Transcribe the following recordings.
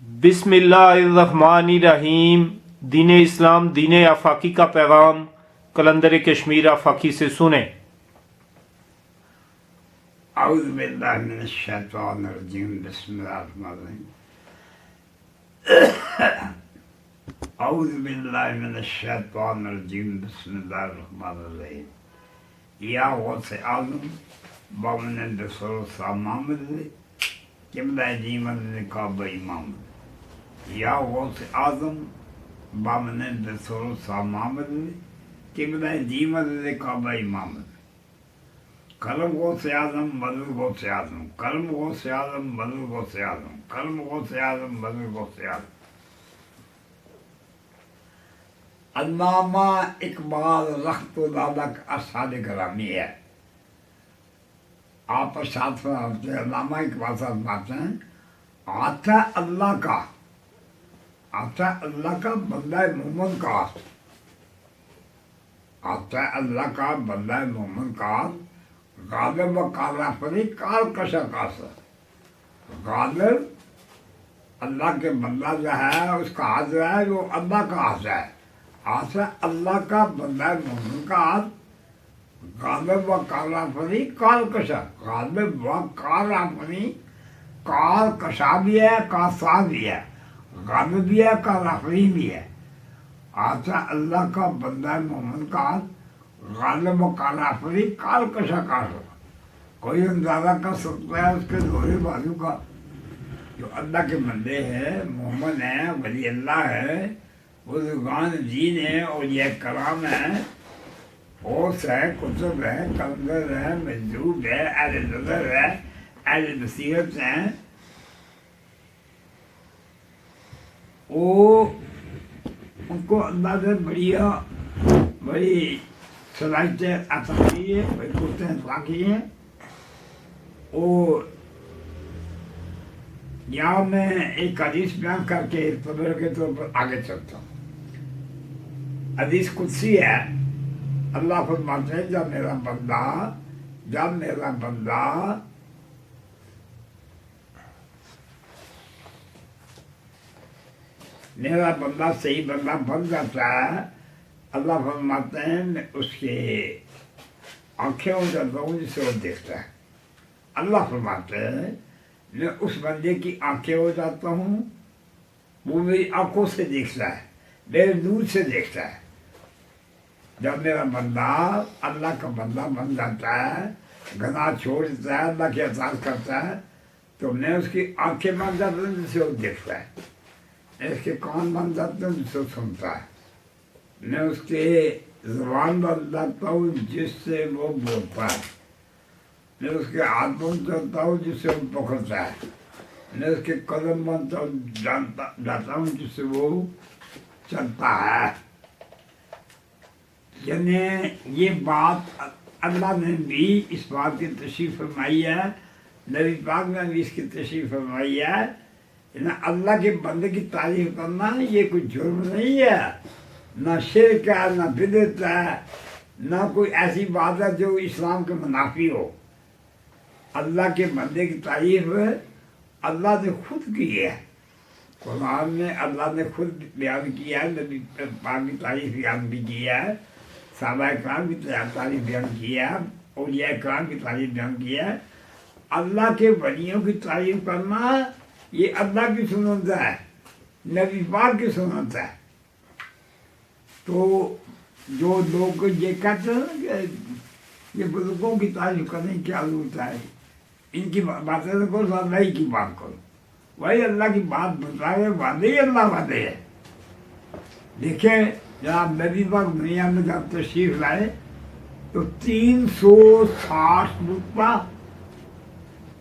بسم اللہ الرحمن الرحیم۔ دین اسلام دین آفاقی کا پیغام کلندر کشمیر آفاقی سے سنیں۔ اعوذ باللہ من الشیطان الرجیم بسم اللہ الرحمن الرحیم اعوذ باللہ من الشیطان الرجیم بسم اللہ الرحمن الرحیم یا غوث اعظم بامن بسر سامامد قبلہ دیمن کعبہ امامد یا غوث اعظم بامن بسر سامامد قبلہ دیمن کعبہ امامد کرم غوث اعظم بدل غوث اعظم کرم غوث اعظم بدل غوث اعظم کرم غوث اعظم بدل غوث اعظم۔ علامہ اقبال رحمۃ اللہ علیہ کا ارشاد گرامی ہے، آپ ارشاد فرماتے ہیں، علامہ اقبال صاحب فرماتے ہیں، آتا اللہ کا بندہ مومن کا، آتا اللہ کا بندہ مومن کا، غالب و کالا پری کال کشا کاسا، غالب اللہ کے بندہ جو ہے اس کا ہاتھ جو ہے وہ اللہ کا ہاتھ ہے، ہاتھ ہے اللہ کا بندہ مومن کا ہاتھ، غالب و کالا پری کال کشا، غالب و کالا پری کال کشا بھی ہے کاسا بھی ہے، غالب بھی ہے کالا پری بھی ہے، ہاتھ ہے اللہ کا بندہ مومن کا ہاتھ، غالب و کالا پری کال کشا کاسا۔ کوئی اندازہ کر سکتا ہے اس کے دوہرے بازو کا، جو اللہ کے بندے ہیں، مومن ہیں، ولی اللہ ہے، بزرگان دین ہیں، اولیاء کرام ہیں، غوث ہے، کتب ہے، کلندر ہے، مجذوب ہے، اہل نظر ہے، اہل بصیرت ہیں، وہ ان کو اللہ سے بڑی صلاحیتیں عطا کی ہے، بڑی قوتیں عطا کی ہیں۔ اور یہاں میں ایک حدیث بیان کر کے تبر کے طور پر آگے چلتا ہوں۔ حدیث قدسی ہے، اللہ فرماتے ہیں، جب میرا بندہ صحیح بندہ بن جاتا ہے، اللہ فرماتے ہیں میں اس کے آنکھیں ہو جاتا ہوں جسے وہ دیکھتا ہے۔ اللہ فرماتے ہیں میں اس بندے کی آنکھیں ہو جاتا ہوں، وہ میری آنکھوں سے دیکھتا ہے، میرے نور سے دیکھتا ہے۔ جب میرا بندہ اللہ کا بندہ بن جاتا ہے، گناہ چھوڑ دیتا ہے، اللہ کی اطاعت کرتا ہے، تو میں اس کی آنکھیں بن جاتا ہوں جسے وہ دیکھتا ہے، میں اس کے کان بن جاتا ہوں جسے وہ سنتا ہے، میں اس کے زبان بن جاتا ہوں جس سے وہ بولتا ہے، میں اس کے ہاتھ بن جاتا ہوں جس سے وہ پکڑتا ہے، میں اس کے قدم بنتا ہوں جاتا ہوں جس سے وہ چلتا ہے۔ یعنی یہ بات اللہ نے بھی اس بات کی تشریح فرمائی ہے، نبی پاک نے بھی اس کی تشریح فرمائی ہے، یعنی اللہ کے بندے کی تعریف کرنا یہ کوئی جرم نہیں ہے، نہ شرک ہے، نہ بدعت ہے، نہ کوئی ایسی بات ہے جو اسلام کے منافی ہو۔ اللہ کے بندے کی تعریف اللہ نے خود کی ہے، قرآن میں اللہ نے خود بیان کیا ہے، نبی پاک کی تعریف بیان بھی کی ہے، صحابہ کرام کی تعریف بیان کی ہے، اولیاء کرام کی تعریف بیان کی ہے۔ اللہ کے ولیوں کی تعریف کرنا یہ اللہ کی سنت ہے، نبی پاک کی سنت ہے۔ تو جو لوگ یہ کہتے ہیں کہ یہ بزرگوں کی تعریف کرنے کی کیا ضرورت ہے، ان کی باتیں نہ کرو، اللہ ہی کی بات کرو، وہی اللہ کی بات بتائے، وعدے ہی اللہ وعدے ہے۔ دیکھیں جناب نبی پاک دنیا میں جب تشریف لائے تو 360 نقطہ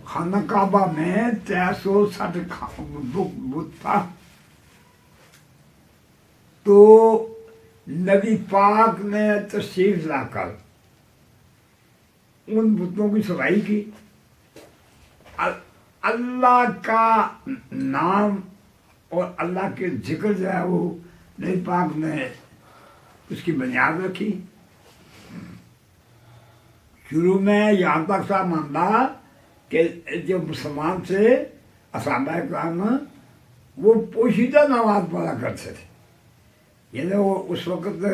خانہ کعبہ میں 360 بت تھا، تو نبی پاک نے تشریف لا کر ان بتوں کی صفائی کی، اللہ کا نام اور اللہ کے ذکر جو ہے وہ نبی پاک نے اس کی بنیاد رکھی۔ شروع میں یہاں تک سا ماندہ کہ جو مسلمان تھے، صحابہ کرام وہ پوشیدہ نماز پڑھا کرتے تھے. یعنی وہ اس وقت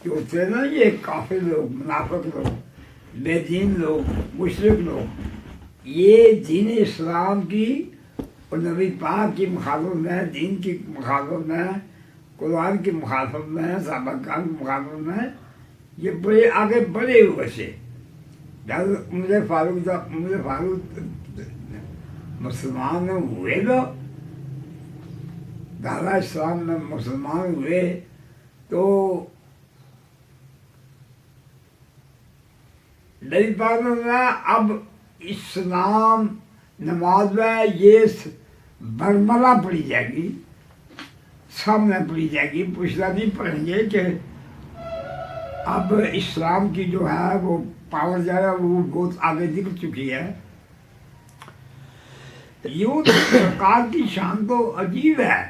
جو ہوتے ہیں نا یہ کافر لوگ، منافق لوگ، بے دین لوگ، مشرک لوگ، یہ دین اسلام کی اور نبی پاک کی مخالفت میں، دین کی مخالفت میں، قرآن کی مخالفت میں، صحابہ کرام کی مخالفت میں یہ بڑے آگے بڑھے ہوئے سے. جب عمر فاروق مسلمان ہوئے نا، دارا اسلام میں مسلمان ہوئے تو نبی پاک نے اب اسلام نماز میں یہ برملا پڑھی جائے گی، سامنے پڑھی جائے گی، پوچھنا نہیں پڑیں گے کہ اب اسلام کی جو ہے وہ پاور جو ہے وہ بہت آگے نکل چکی ہے. یوں سرکار کی شان تو عجیب ہے.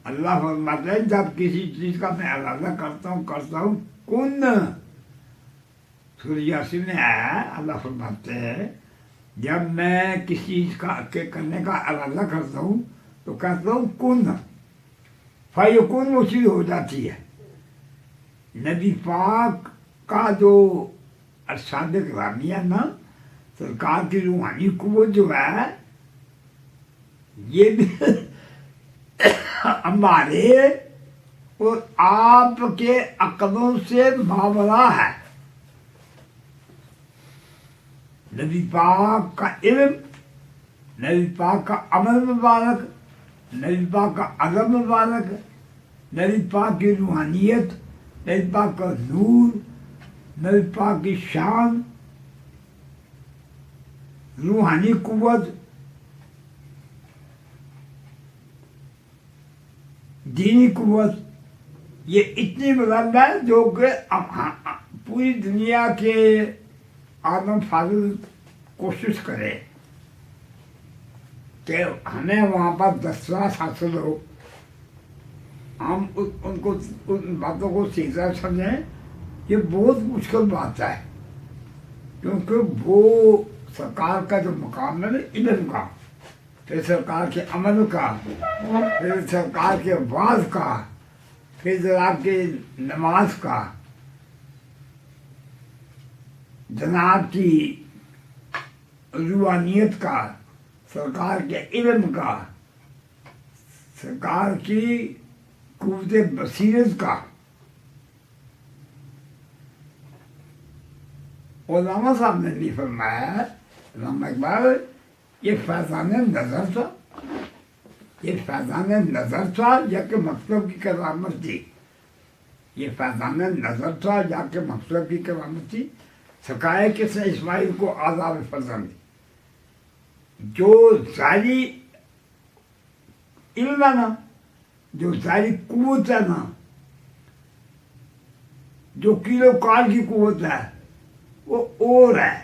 اللہ فرماتے ہیں جب کسی چیز کا میں ارادہ کرتا ہوں کن. سورہ یاسین میں آیا اللہ فرماتے ہیں جب میں کسی چیز کا کرنے کا ارادہ کرتا ہوں تو کہتا ہوں کن، فیکون وہ چیز ہو جاتی ہے. نبی پاک کا جو ارشاد گرامی ہے نا، سرکار کی روحانی قوت جو ہے یہ بھی ہمارے اور آپ کے عقلوں سے ماورا ہے. نبی پاک کا علم، نبی پاک کا عمل مبارک، نبی پاک کا ادب مبارک، نبی پاک کی روحانیت، نبی پاک کا نور، نبی پاک کی شان، روحانی قوت، دینی قوت، یہ اتنی بلند ہے جو کہ پوری دنیا کے آدم فاضل کوشش کرے کہ ہمیں وہاں پر دسترس حاصل ہو، ہم ان باتوں کو سیدھا سمجھیں، یہ بہت مشکل بات ہے. کیونکہ وہ سرکار کا جو مقام ہے نا علم کا، پھر سرکار کے عمل کا، پھر سرکار کے واعظ کا، پھر جناب کی نماز کا، جناب کی روحانیت کا، سرکار کے علم کا، سرکار کی قوت بصیرت کا. علامہ صاحب نے بھی فرمایا ہے، علامہ اقبال، یہ فیضان نظر تھا، یہ فیضان نظر تھا یا کہ مطلب کی کرامت تھی. یہ فیضان نظر تھا یا کہ مطلب کی کرامت تھی. سکھائے کس نے اسماعیل کو آداب فضل، جو ظاہری علم ہے نا، جو ظاہری قوت ہے نا، جو کیلو کال کی قوت ہے وہ اور ہے،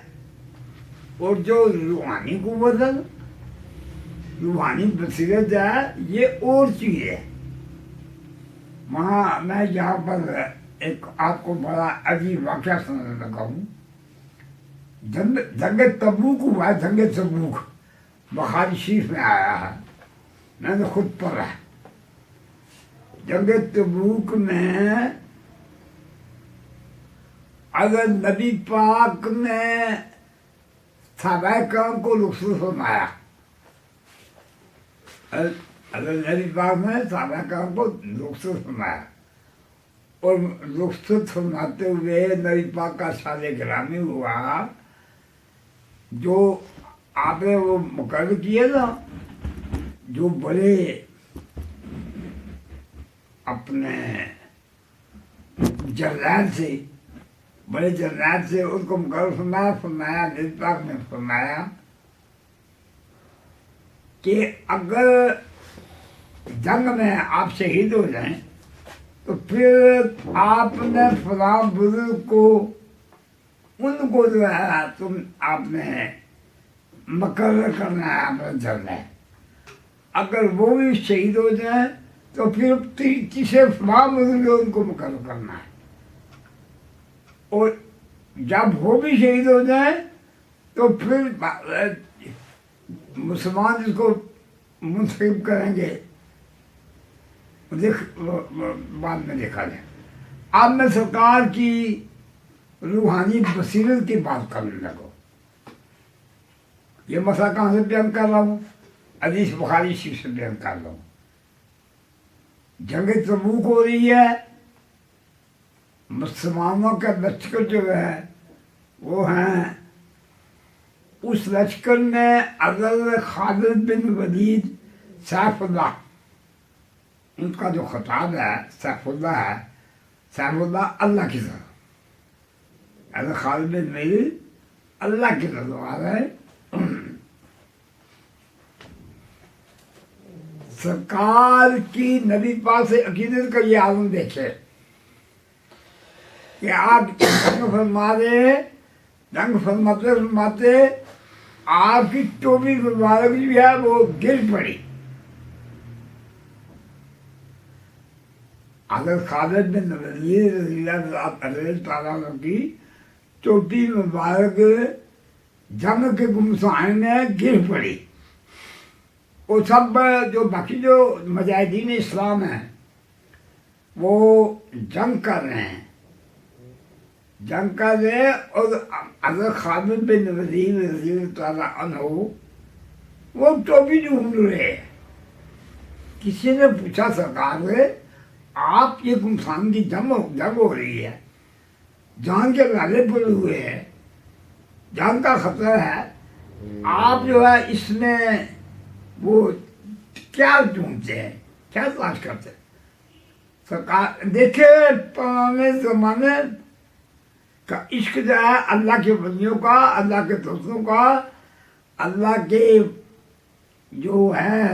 اور جو روحانی قوت ہے، روحانی بصیرت ہے، یہ اور چیز ہے. وہاں میں یہاں پر ایک آپ کو بڑا عجیب واقعہ سنانے لگا ہوں. جنگ تبوک ہوا ہے، جنگ تبوک بخاری شریف میں آیا ہے، میں نے خود پڑھا. جنگ تبوک میں اگر نبی پاک نے صحابہ کرام کو رخصت فرمایا، اگر نبی پاک نے صحابہ کرام کو رخصت فرمایا اور رخصت فرماتے ہوئے نبی پاک کا شان گرامی ہوا، جو آپ نے وہ مقرر کیے نا، جو بڑے اپنے جرنیل سے، بڑے جرنیل سے ان کو مقرر فرمایا نبی پاک نے فرمایا کہ اگر جنگ میں آپ شہید ہو جائیں تو پھر آپ نے فلاں بزرگ کو، ان کو جو ہے تم آپ نے مقرر کرنا ہے اپنا جرنیل. اگر وہ بھی شہید ہو جائیں تو پھر تیسرے فلاں بزرگ ان کو مقرر کرنا ہے. اور جب وہ بھی شہید ہو جائیں تو پھر مسلمان جس کو منتخب کریں گے بعد میں دیکھا جائے. اب میں سرکار کی روحانی بصیرت کی بات کرنے لگا. یہ مسئلہ کہاں سے بیان کر رہا ہوں؟ حدیث بخاری شریف سے بیان کر رہا ہوں. جنگ تبوک ہو رہی ہے، مسلمانوں کا لشکر جو ہے وہ ہیں، اس لشکر میں حضرت خالد بن ولید سیف اللہ، ان کا جو خطاب ہے سیف اللہ ہے، سیف اللہ اللہ کی طرف، حضرت خالد بن ولید اللہ کی طرف آ رہا ہے. سرکار کی نبی پاک سے عقیدت کا یہ عالم دیکھے کہ آپ جنگ فرماتے آپ کی ٹوپی مبارک جو ہے وہ گر پڑی. حضرت خالد بن ولید رضی اللہ تعالیٰ عنہ کی ٹوپی مبارک جنگ کے گمسان میں گر پڑی. وہ سب جو باقی جو مجاہدین اسلام ہیں وہ جنگ کر رہے ہیں، اور حضرت خالد بن ولید رضی اللہ تعالیٰ عنہ وہ ٹوپی ڈھونڈ رہے ہیں. کسی نے پوچھا سرکار سے آپ یہ گمسان کی جنگ ہو رہی ہے، جان کے لالے پڑے ہوئے ہیں، جان کا خطرہ ہے، آپ جو ہے اس میں وہ کیا ڈھونڈتے ہیں، کیا تلاش کرتے ہیں؟ سرکار دیکھے پرانے زمانے کا عشق جو ہے اللہ کے بندیوں کا، اللہ کے دوستوں کا، اللہ کے جو ہے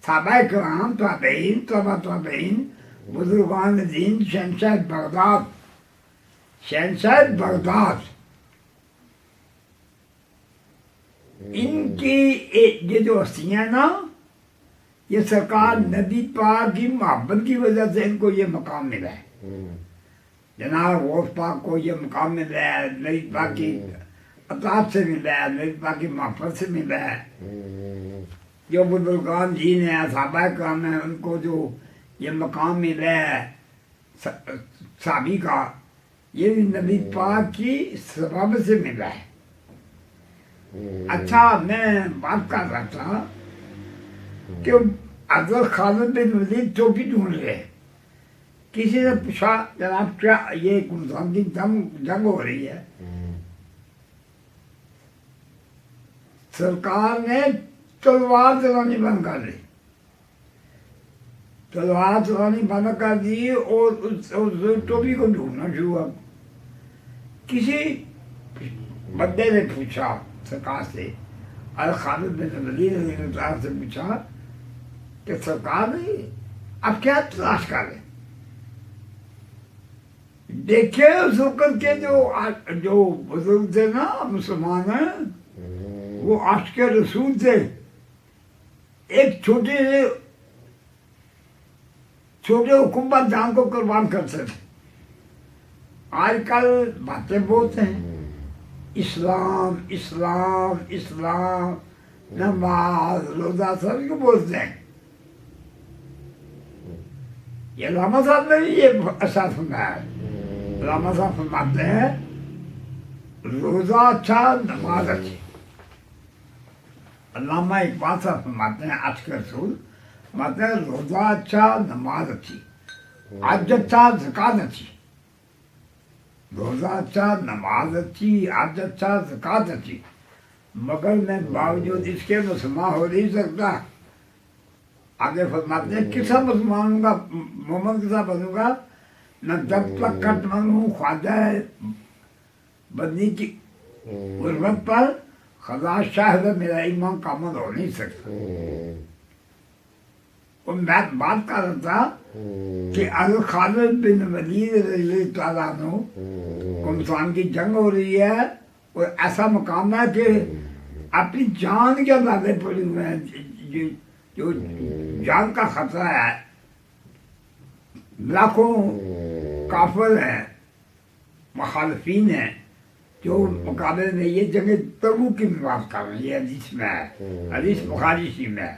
صحابہ کرام، تابعین، تبع تابعین، بزرگان دین، شہنشاہ بغداد، ان کی یہ جو ہستیاں نا، یہ سرکار نبی پاک کی محبت کی وجہ سے ان کو یہ مقام ملا ہے. جناب غوث پاک کو یہ مقام ملا ہے، نبی پاک کی اطاعت سے ملا ہے، نبی پاک کی محبت سے ملا ہے. جو بزرگان دین ہیں، صحابہ کرام ہیں، ان کو جو یہ مقام ملا ہے صحابی کا، یہ نبی پاک کی سبب سے ملا ہے. اچھا، میں بات کر رہا تھا کہ حضرت خالد بن ولید ٹوپی ڈھونڈ رہے. کسی نے پوچھا جناب کیا یہ گمسان کی جنگ ہو رہی ہے؟ سرکار نے تلوار چلانی بند کر دی، تلوار چلانی بند کر دی اور اس ٹوپی کو ڈھونڈنا شروع ہوا. کسی بندے نے پوچھا سرکار سے، اور خالد بن ولید رضی اللہ عنہ سے پوچھا کہ سرکار اب کیا تلاش کر رہے؟ دیکھے اس وقت کے جو بزرگ تھے نا مسلمان ہیں، وہ عاشق رسول تھے. ایک چھوٹے حکومت جان کو قربان کرتے تھے. آج کل باتیں بہت ہیں، اسلام اسلام اسلام، نماز روزہ سب کو بولتے ہیں. یہ علامہ صاحب نے بھی یہ اثر فرمایا ہے. علامہ صاحب فرماتے ہیں روزہ اچھا نماز اچھی. علامہ اقبال صاحب فرماتے ہیں عاشق رسول فرماتے ہیں روزہ اچھا نماز اچھی، حج اچھا زکوٰۃ اچھی. روزہ اچھا نماز اچھی، حج اچھا زکوٰۃ اچھی، مگر میں باوجود اس کے مسلمان ہو نہیں سکتا. آگے فرماتے ہیں کسا مسلمان ہوں گا، مومن کسا بنوں گا، نہ جب تک کٹمن ہوں خواجہ بندی کی غربت پر، خدا شاہد میرا ایمان کامل ہو نہیں سکتا. اور میں بات کر رہا تھا کہ حضرت خالد بن ولید رضی اللہ تعالیٰ عنہ گمسان کی جنگ ہو رہی ہے، اور ایسا مقام ہے کہ اپنی جان کے لالے پڑے ہوئے ہیں، جو جان کا خطرہ ہے. لاکھوں کافر ہیں، مخالفین ہیں، جو مقابلے میں یہ جنگ تبوک کی بات کر رہے ہیں. یہ حدیث میں ہے، حدیث بخاری شریف میں ہے.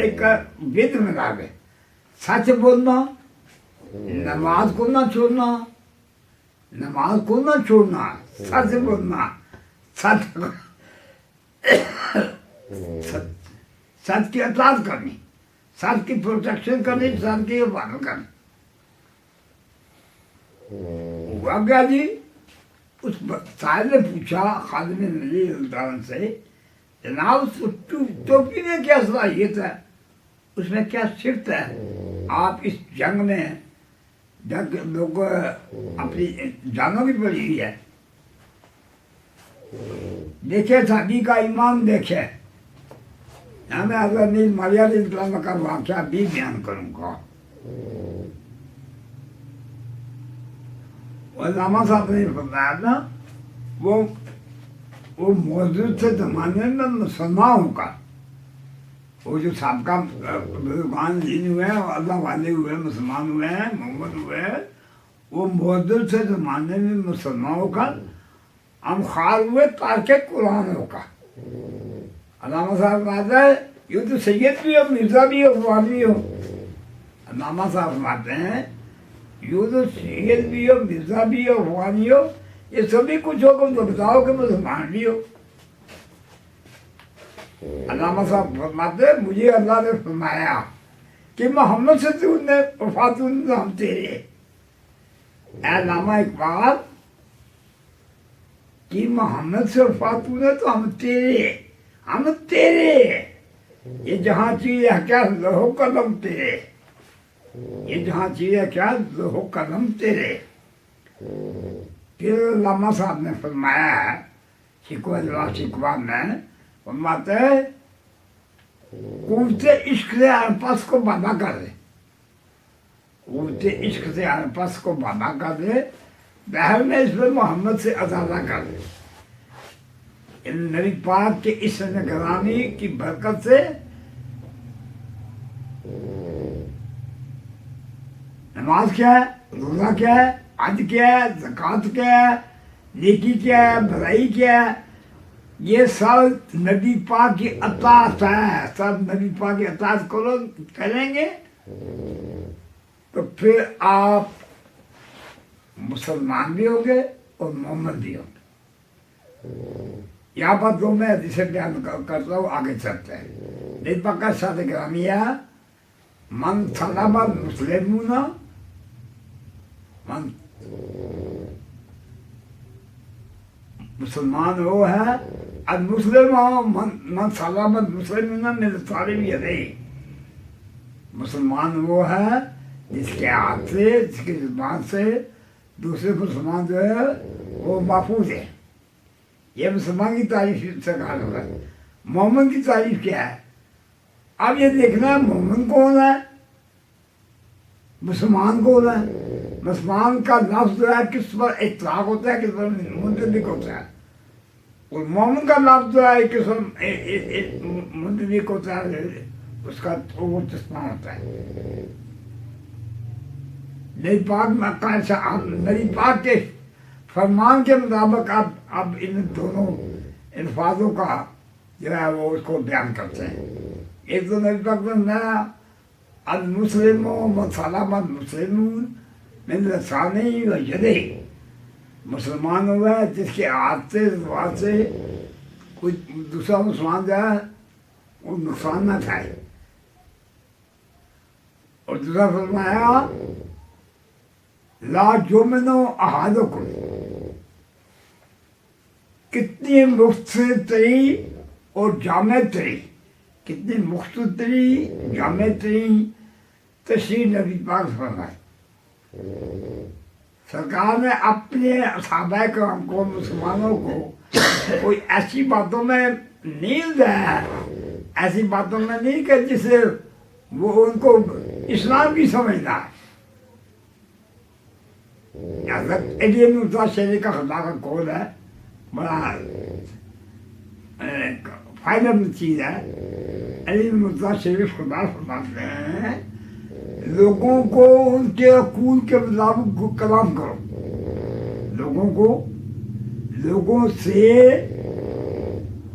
ایک ود میں لا گئے. سچ بولنا, نماز کو نہ چھوڑنا, نماز کو نہ چھوڑنا, سچ بولنا, سچ سچ کی اطاعت کرنی, سچ کی پروٹیکشن کرنی, سچ کی حفاظت کرنی. ہوا گیا جی, اس سائل نے پوچھا خادم نبی اللہ سے, جناب اس ٹوپی میں کیا صلاحیت ہے, اس میں کیا صفت ہے, آپ اس جنگ میں جنگ لوگ اپنی جانوں کی پڑی ہوئی ہے, دیکھے صحابی کا ایمان دیکھے. یہاں میں حضرت نیل مالیہ علیہ السلام کا واقعہ بھی بیان کروں گا. علامہ صاحب نے بتایا نا, وہ موجود تھے زمانے میں مسلمانوں کا, وہ جو سابقہ بزرگان دین ہوئے ہیں, اللہ والے ہوئے, مسلمان ہوئے ہیں, محمد ہوئے ہیں, وہ موجود تھے زمانے میں مسلمانوں کا, ہم خار ہوئے تارک قرآنوں کا. علامہ صاحب کہتے ہیں یہ تو سید بھی ہو, مرزا بھی ہو, فواد بھی ہو. علامہ صاحب کہتے ہیں یہ تو سید بھی ہو, مرزا بھی ہو, فواد بھی ہو, یہ سبھی کچھ ہو تو بتاؤ کہ مسلمان بھی ہو. علامہ صاحب فرماتے ہیں مجھے اللہ نے فرمایا کہ محمد سے تو نے وفات ہم تیرے. اے علامہ اقبال, کہ محمد سے وفات نے تو ہم تیرے, ہم تیرے. یہ جہاں چیز ہے کیا لوہو قلم تیرے, یہ جہاں چیز ہے کیا لوہو قلم تیرے. پھر علامہ صاحب نے فرمایا ہے شکوہ جواب شکوہ میں فرماتے ہیں قوت عشق سے پس کو باندھا کر دے, قوت عشق سے پس کو باندھا کر دے, بہر میں اس پر محمد سے ازادہ کر دے. نبی پاک کے اس نگرانی کی برکت سے نماز کیا ہے, روزہ کیا ہے, حج کیا ہے, زکوٰۃ کیا ہے, نیکی کیا ہے, بھلائی کیا ہے, یہ سب نبی پاک کی اطاعت ہے. سب نبی پاک کی اطاعت کریں گے تو پھر آپ مسلمان بھی ہوں گے اور مومن بھی ہوں گے. یہاں پر دو میں حدیثیں بیان کرتا ہوں, آگے چلتے ہیں. نبی پاک کا ارشاد گرامی ہے من سلم المسلمون, مسلمان وہ ہے المسلم من سلم المسلمون من لسانه ویدیه, مسلمان وہ ہے جس کے ہاتھ سے, جس کی زبان سے دوسرے مسلمان جو ہے وہ محفوظ ہے. یہ مسلمان کی تعریف سے کہا جاتا ہے. مومن کی تعریف کیا ہے؟ اب یہ دیکھنا ہے مومن کون ہے, مسلمان کون ہے. مسلمان کا لفظ جو ہے کس پر اطلاق ہوتا ہے, کس پر منطبق ہوتا ہے, اور مومن کا لفظ جو ہے کس پر منطبق ہوتا ہے, اس کا وہ چشمہ ہوتا ہے. نبی پاک کے فرمان کے مطابق اب ان دونوں الفاظوں کا جو ہے وہ اس کو بیان کرتے ہیں. ایک تو نبی پاک نے المسلم من سلم المسلمون من لسانه ویدیه, مسلمان ہوا ہے جس کے ہاتھ سے زبان سے کوئی دوسرا مسلمان جو ہے وہ نقصان نہ کھائے. اور دوسرا فرمایا لا یؤمن احدکم, کتنی مختصر تری اور جامع تری, کتنی مختصر تری جامع تری تشریح نبی پاک فرمائے. سرکار نے اپنے صحابہ کرام کو, مسلمانوں کو کوئی ایسی باتوں میں نہیں دیا, ایسی باتوں میں نہیں کہ جس سے وہ ان کو اسلام کی سمجھنا ہے. حضرت علی مرزا شیری کا خدا کا قول ہے, بڑا فائدہ چیز ہے. علی مرزا شریف خدا فرماتے ہیں لوگوں کو ان کے عقول کے مطابق کلام کرو, لوگوں سے